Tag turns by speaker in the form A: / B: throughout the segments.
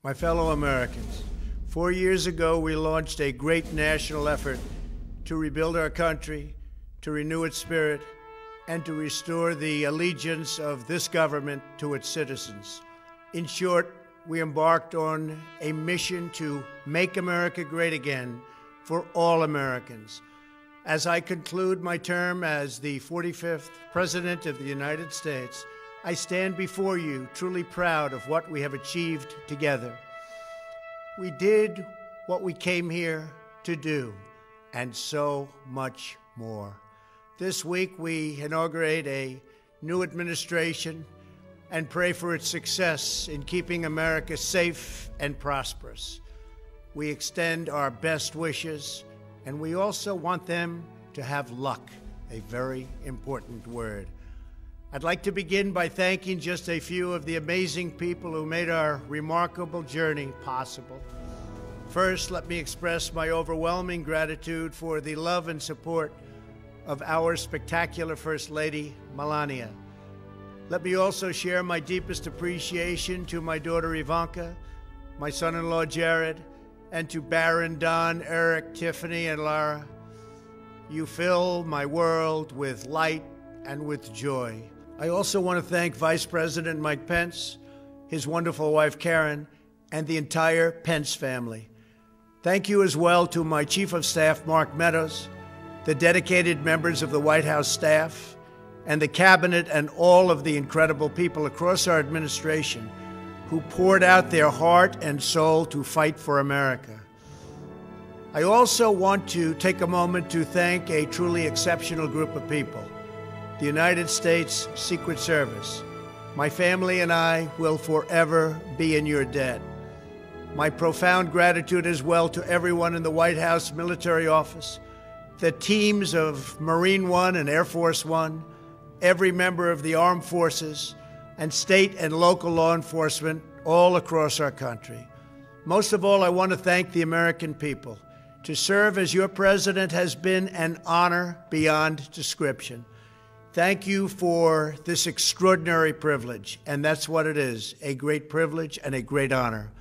A: My fellow Americans, 4 years ago, we launched a great national effort to rebuild our country, to renew its spirit, and to restore the allegiance of this government to its citizens. In short, we embarked on a mission to make America great again for all Americans. As I conclude my term as the 45th President of the United States, I stand before you truly proud of what we have achieved together. We did what we came here to do, and so much more. This week, we inaugurate a new administration and pray for its success in keeping America safe and prosperous. We extend our best wishes, and we also want them to have luck, a very important word. I'd like to begin by thanking just a few of the amazing people who made our remarkable journey possible. First, let me express my overwhelming gratitude for the love and support of our spectacular First Lady, Melania. Let me also share my deepest appreciation to my daughter Ivanka, my son-in-law Jared, and to Barron, Don, Eric, Tiffany, and Lara. You fill my world with light and with joy. I also want to thank Vice President Mike Pence, his wonderful wife Karen, and the entire Pence family. Thank you as well to my Chief of Staff, Mark Meadows, the dedicated members of the White House staff, and the Cabinet, and all of the incredible people across our administration who poured out their heart and soul to fight for America. I also want to take a moment to thank a truly exceptional group of people. The United States Secret Service. My family and I will forever be in your debt. My profound gratitude as well to everyone in the White House Military Office, the teams of Marine One and Air Force One, every member of the armed forces, and state and local law enforcement all across our country. Most of all, I want to thank the American people. To serve as your president has been an honor beyond description. Thank you for this extraordinary privilege, and that's what it is, a great privilege and a great honor.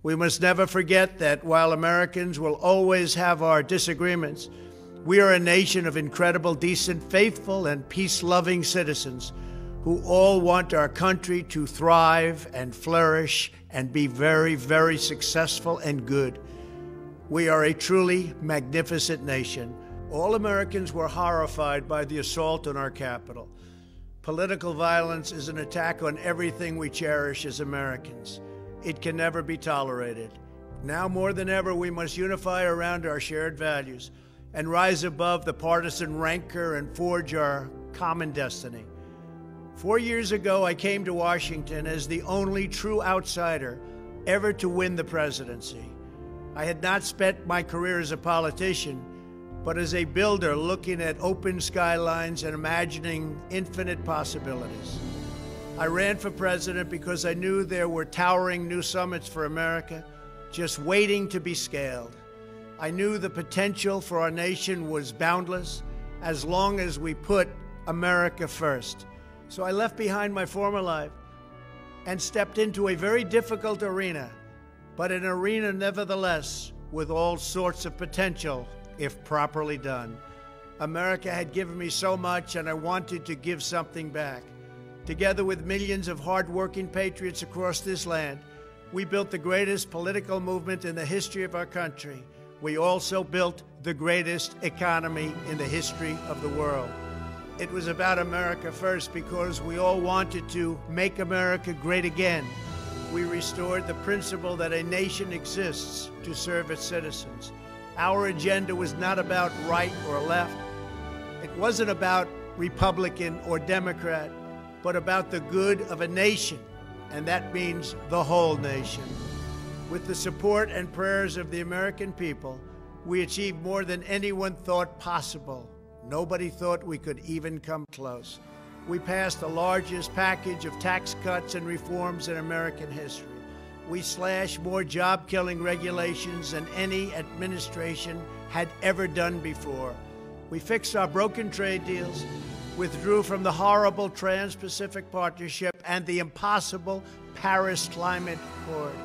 A: We must never forget that while Americans will always have our disagreements, we are a nation of incredible, decent, faithful, and peace-loving citizens who all want our country to thrive and flourish and be very, very successful and good. We are a truly magnificent nation. All Americans were horrified by the assault on our Capitol. Political violence is an attack on everything we cherish as Americans. It can never be tolerated. Now more than ever, we must unify around our shared values and rise above the partisan rancor and forge our common destiny. 4 years ago, I came to Washington as the only true outsider ever to win the presidency. I had not spent my career as a politician, but as a builder looking at open skylines and imagining infinite possibilities. I ran for president because I knew there were towering new summits for America just waiting to be scaled. I knew the potential for our nation was boundless as long as we put America first. So I left behind my former life and stepped into a very difficult arena, but an arena nevertheless with all sorts of potential if properly done. America had given me so much, and I wanted to give something back. Together with millions of hard-working patriots across this land, we built the greatest political movement in the history of our country. We also built the greatest economy in the history of the world. It was about America first because we all wanted to make America great again. We restored the principle that a nation exists to serve its citizens. Our agenda was not about right or left. It wasn't about Republican or Democrat, but about the good of a nation, and that means the whole nation. With the support and prayers of the American people, we achieved more than anyone thought possible. Nobody thought we could even come close. We passed the largest package of tax cuts and reforms in American history. We slashed more job-killing regulations than any administration had ever done before. We fixed our broken trade deals, withdrew from the horrible Trans-Pacific Partnership and the impossible Paris Climate Accord.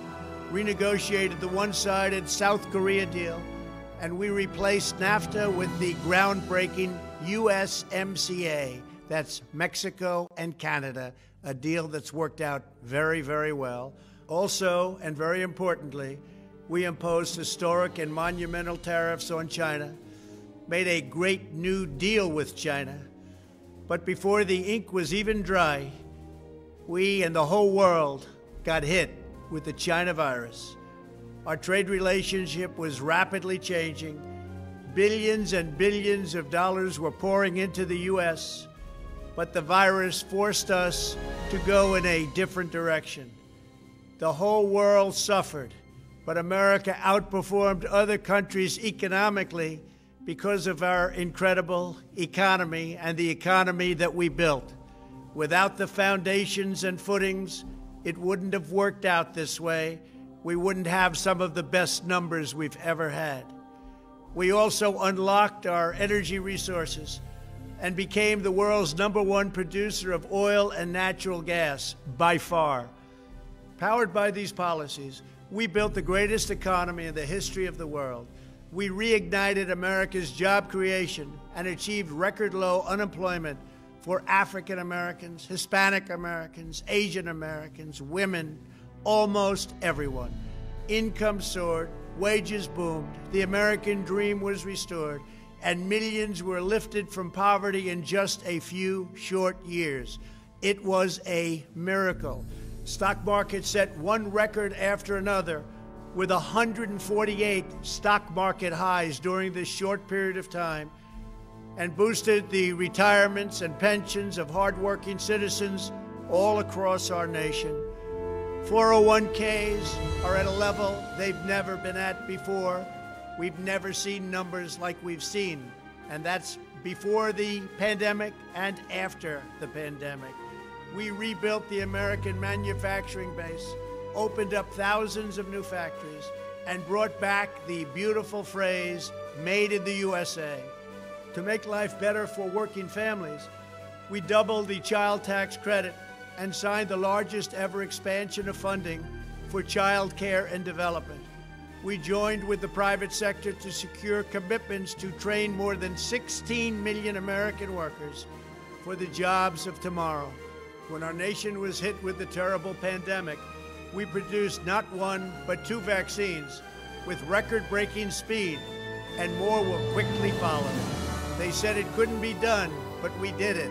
A: renegotiated the one-sided South Korea deal, and we replaced NAFTA with the groundbreaking USMCA. That's Mexico and Canada, a deal that's worked out very, very well. Also, and very importantly, we imposed historic and monumental tariffs on China, made a great new deal with China. But before the ink was even dry, we and the whole world got hit with the China virus. Our trade relationship was rapidly changing. Billions and billions of dollars were pouring into the U.S., but the virus forced us to go in a different direction. The whole world suffered, but America outperformed other countries economically because of our incredible economy and the economy that we built. Without the foundations and footings, it wouldn't have worked out this way. We wouldn't have some of the best numbers we've ever had. We also unlocked our energy resources and became the world's #1 producer of oil and natural gas, by far. Powered by these policies, we built the greatest economy in the history of the world. We reignited America's job creation and achieved record low unemployment for African Americans, Hispanic Americans, Asian Americans, women, almost everyone. Income soared, wages boomed, the American dream was restored, and millions were lifted from poverty in just a few short years. It was a miracle. Stock market set one record after another, with 148 stock market highs during this short period of time, and boosted the retirements and pensions of hardworking citizens all across our nation. 401ks are at a level they've never been at before. We've never seen numbers like we've seen, and that's before the pandemic and after the pandemic. We rebuilt the American manufacturing base, opened up thousands of new factories, and brought back the beautiful phrase, "Made in the USA." To make life better for working families, we doubled the child tax credit and signed the largest ever expansion of funding for child care and development. We joined with the private sector to secure commitments to train more than 16 million American workers for the jobs of tomorrow. When our nation was hit with the terrible pandemic, we produced not one, but 2 vaccines with record-breaking speed, and more will quickly follow. They said it couldn't be done, but we did it.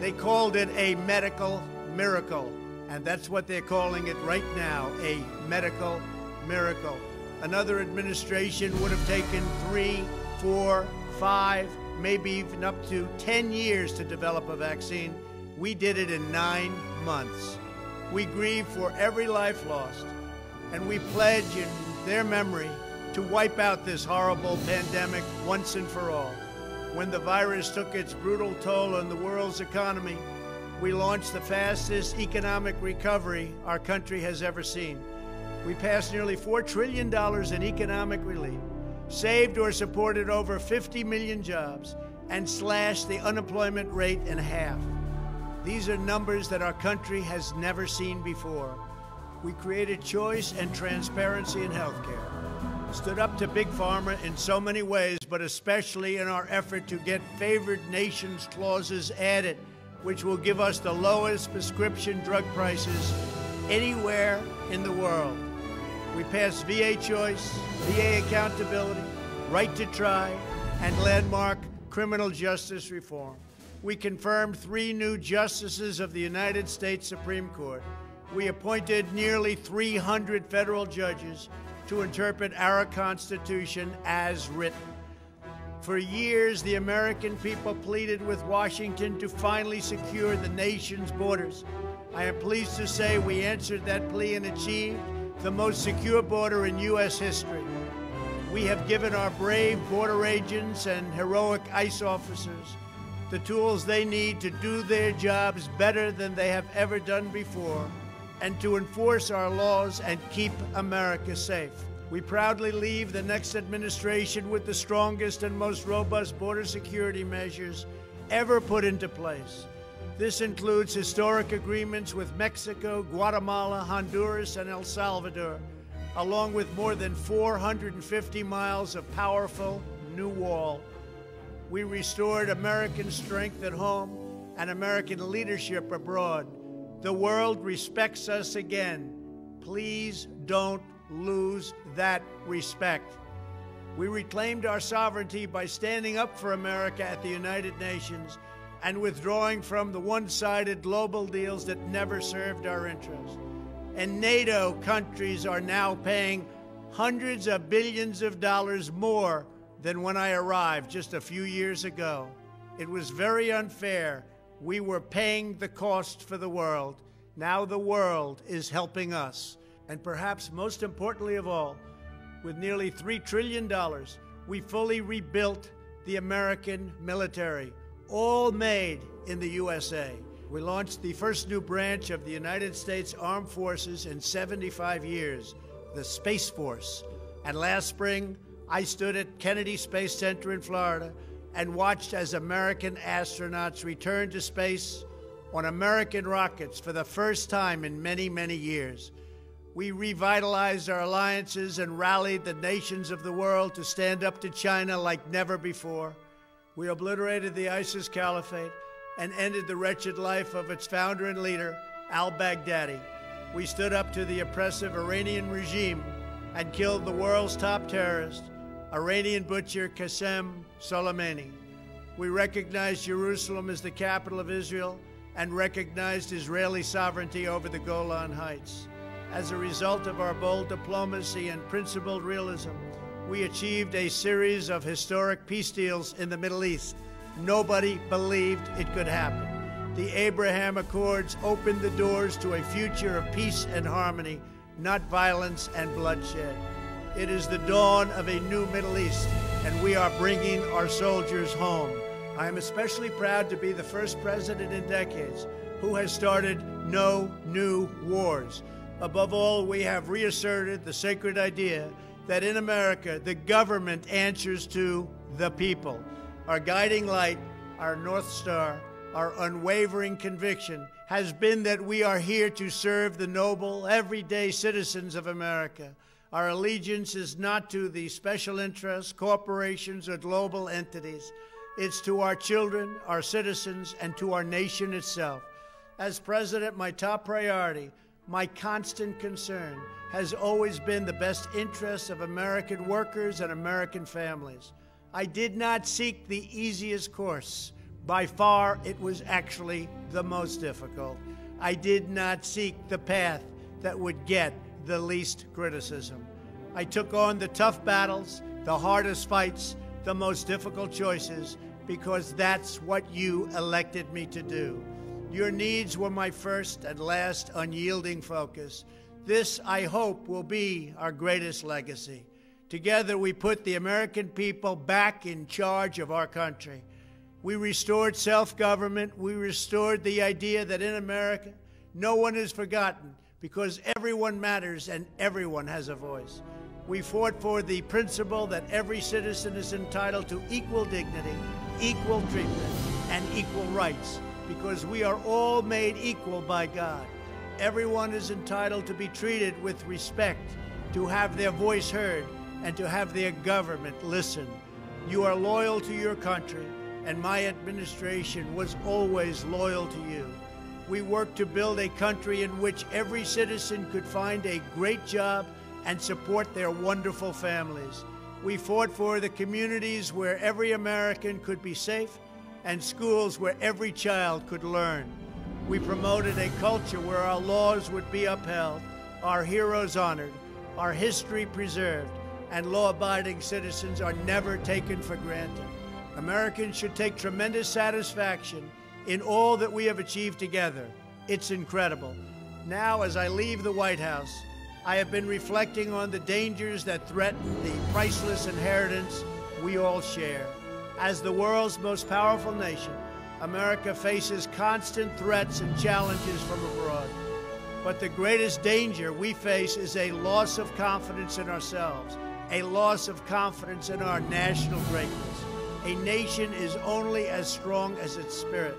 A: They called it a medical miracle, and that's what they're calling it right now, a medical miracle. Another administration would have taken 3, 4, 5, maybe even up to 10 years to develop a vaccine. We did it in 9 months. We grieve for every life lost, and we pledge in their memory to wipe out this horrible pandemic once and for all. When the virus took its brutal toll on the world's economy, we launched the fastest economic recovery our country has ever seen. We passed nearly $4 trillion in economic relief, saved or supported over 50 million jobs, and slashed the unemployment rate in half. These are numbers that our country has never seen before. We created choice and transparency in healthcare, stood up to Big Pharma in so many ways, but especially in our effort to get favored nations clauses added, which will give us the lowest prescription drug prices anywhere in the world. We passed VA choice, VA accountability, right to try, and landmark criminal justice reform. We confirmed 3 new justices of the United States Supreme Court. We appointed nearly 300 federal judges to interpret our Constitution as written. For years, the American people pleaded with Washington to finally secure the nation's borders. I am pleased to say we answered that plea and achieved the most secure border in U.S. history. We have given our brave border agents and heroic ICE officers the tools they need to do their jobs better than they have ever done before, and to enforce our laws and keep America safe. We proudly leave the next administration with the strongest and most robust border security measures ever put into place. This includes historic agreements with Mexico, Guatemala, Honduras, and El Salvador, along with more than 450 miles of powerful new wall. We restored American strength at home and American leadership abroad. The world respects us again. Please don't lose that respect. We reclaimed our sovereignty by standing up for America at the United Nations and withdrawing from the one-sided global deals that never served our interests. And NATO countries are now paying hundreds of billions of dollars more than when I arrived just a few years ago. It was very unfair. We were paying the cost for the world. Now the world is helping us. And perhaps most importantly of all, with nearly $3 trillion, we fully rebuilt the American military, all made in the USA. We launched the first new branch of the United States Armed Forces in 75 years, the Space Force. And last spring, I stood at Kennedy Space Center in Florida and watched as American astronauts returned to space on American rockets for the first time in many, many years. We revitalized our alliances and rallied the nations of the world to stand up to China like never before. We obliterated the ISIS caliphate and ended the wretched life of its founder and leader, al-Baghdadi. We stood up to the oppressive Iranian regime and killed the world's top terrorist, Iranian butcher Qasem Soleimani. We recognized Jerusalem as the capital of Israel and recognized Israeli sovereignty over the Golan Heights. As a result of our bold diplomacy and principled realism, we achieved a series of historic peace deals in the Middle East. Nobody believed it could happen. The Abraham Accords opened the doors to a future of peace and harmony, not violence and bloodshed. It is the dawn of a new Middle East, and we are bringing our soldiers home. I am especially proud to be the first president in decades who has started no new wars. Above all, we have reasserted the sacred idea that in America, the government answers to the people. Our guiding light, our North Star, our unwavering conviction has been that we are here to serve the noble, everyday citizens of America. Our allegiance is not to the special interests, corporations, or global entities. It's to our children, our citizens, and to our nation itself. As president, my top priority, my constant concern, has always been the best interests of American workers and American families. I did not seek the easiest course. By far, it was actually the most difficult. I did not seek the path that would get the least criticism. I took on the tough battles, the hardest fights, the most difficult choices, because that's what you elected me to do. Your needs were my first and last unyielding focus. This, I hope, will be our greatest legacy. Together, we put the American people back in charge of our country. We restored self-government. We restored the idea that in America, no one is forgotten because everyone matters and everyone has a voice. We fought for the principle that every citizen is entitled to equal dignity, equal treatment, and equal rights because we are all made equal by God. Everyone is entitled to be treated with respect, to have their voice heard, and to have their government listen. You are loyal to your country, and my administration was always loyal to you. We worked to build a country in which every citizen could find a great job and support their wonderful families. We fought for the communities where every American could be safe and schools where every child could learn. We promoted a culture where our laws would be upheld, our heroes honored, our history preserved, and law-abiding citizens are never taken for granted. Americans should take tremendous satisfaction in all that we have achieved together. It's incredible. Now, as I leave the White House, I have been reflecting on the dangers that threaten the priceless inheritance we all share. As the world's most powerful nation, America faces constant threats and challenges from abroad. But the greatest danger we face is a loss of confidence in ourselves, a loss of confidence in our national greatness. A nation is only as strong as its spirit.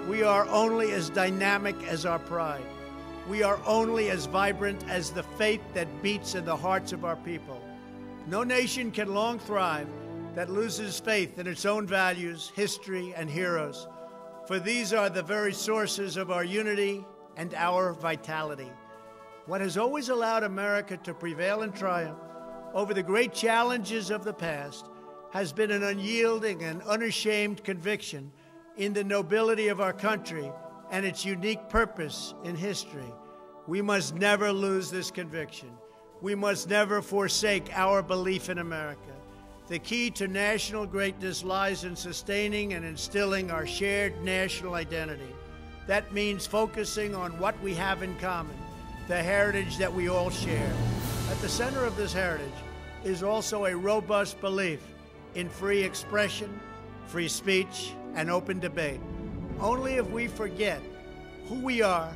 A: We are only as dynamic as our pride. We are only as vibrant as the faith that beats in the hearts of our people. No nation can long thrive that loses faith in its own values, history, and heroes, for these are the very sources of our unity and our vitality. What has always allowed America to prevail and triumph over the great challenges of the past has been an unyielding and unashamed conviction in the nobility of our country and its unique purpose in history. We must never lose this conviction. We must never forsake our belief in America. The key to national greatness lies in sustaining and instilling our shared national identity. That means focusing on what we have in common, the heritage that we all share. At the center of this heritage is also a robust belief in free expression, free speech, and open debate. Only if we forget who we are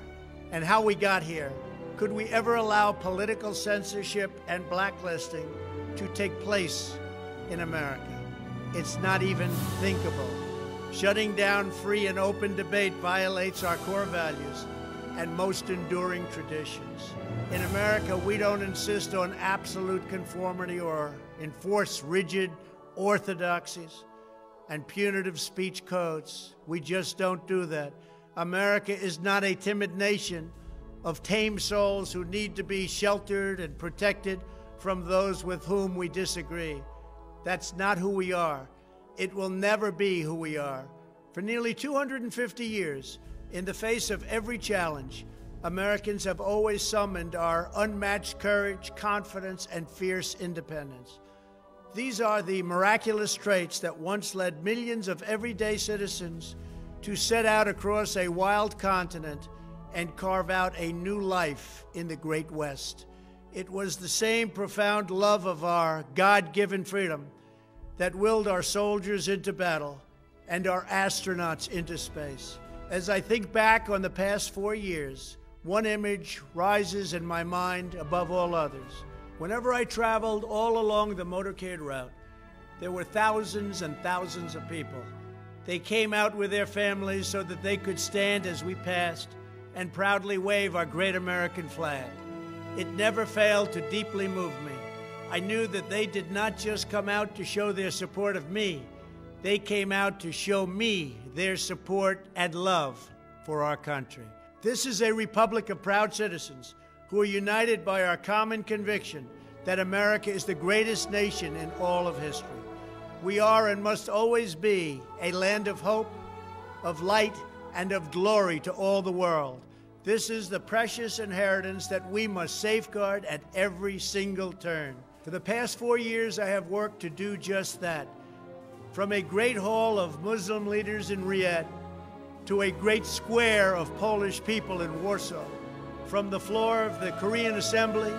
A: and how we got here could we ever allow political censorship and blacklisting to take place in America. It's not even thinkable. Shutting down free and open debate violates our core values and most enduring traditions. In America, we don't insist on absolute conformity or enforce rigid orthodoxies and punitive speech codes. We just don't do that. America is not a timid nation of tame souls who need to be sheltered and protected from those with whom we disagree. That's not who we are. It will never be who we are. For nearly 250 years, in the face of every challenge, Americans have always summoned our unmatched courage, confidence, and fierce independence. These are the miraculous traits that once led millions of everyday citizens to set out across a wild continent and carve out a new life in the Great West. It was the same profound love of our God-given freedom that willed our soldiers into battle and our astronauts into space. As I think back on the past 4 years, one image rises in my mind above all others. Whenever I traveled all along the motorcade route, there were thousands and thousands of people. They came out with their families so that they could stand as we passed and proudly wave our great American flag. It never failed to deeply move me. I knew that they did not just come out to show their support of me. They came out to show me their support and love for our country. This is a republic of proud citizens who are united by our common conviction that America is the greatest nation in all of history. We are and must always be a land of hope, of light, and of glory to all the world. This is the precious inheritance that we must safeguard at every single turn. For the past 4 years, I have worked to do just that. From a great hall of Muslim leaders in Riyadh to a great square of Polish people in Warsaw, from the floor of the Korean Assembly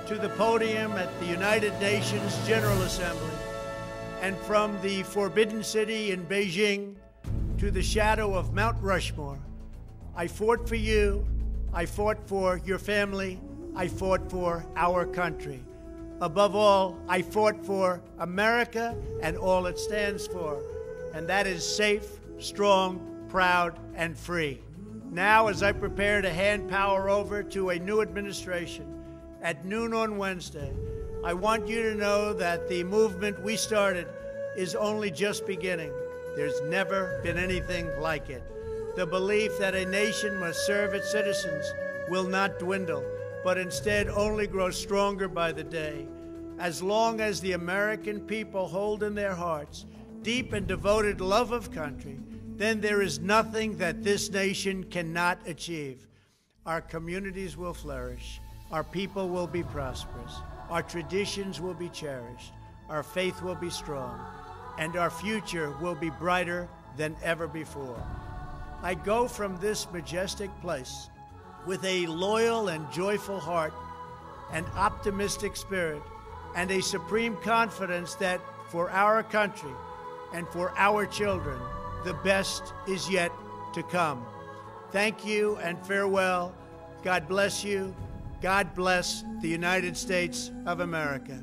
A: to the podium at the United Nations General Assembly, and from the Forbidden City in Beijing to the shadow of Mount Rushmore, I fought for you, I fought for your family, I fought for our country. Above all, I fought for America and all it stands for, and that is safe, strong, proud, and free. Now, as I prepare to hand power over to a new administration at noon on Wednesday, I want you to know that the movement we started is only just beginning. There's never been anything like it. The belief that a nation must serve its citizens will not dwindle, but instead only grow stronger by the day. As long as the American people hold in their hearts deep and devoted love of country, then there is nothing that this nation cannot achieve. Our communities will flourish, our people will be prosperous, our traditions will be cherished, our faith will be strong, and our future will be brighter than ever before. I go from this majestic place with a loyal and joyful heart, an optimistic spirit, and a supreme confidence that for our country and for our children, the best is yet to come. Thank you and farewell. God bless you. God bless the United States of America.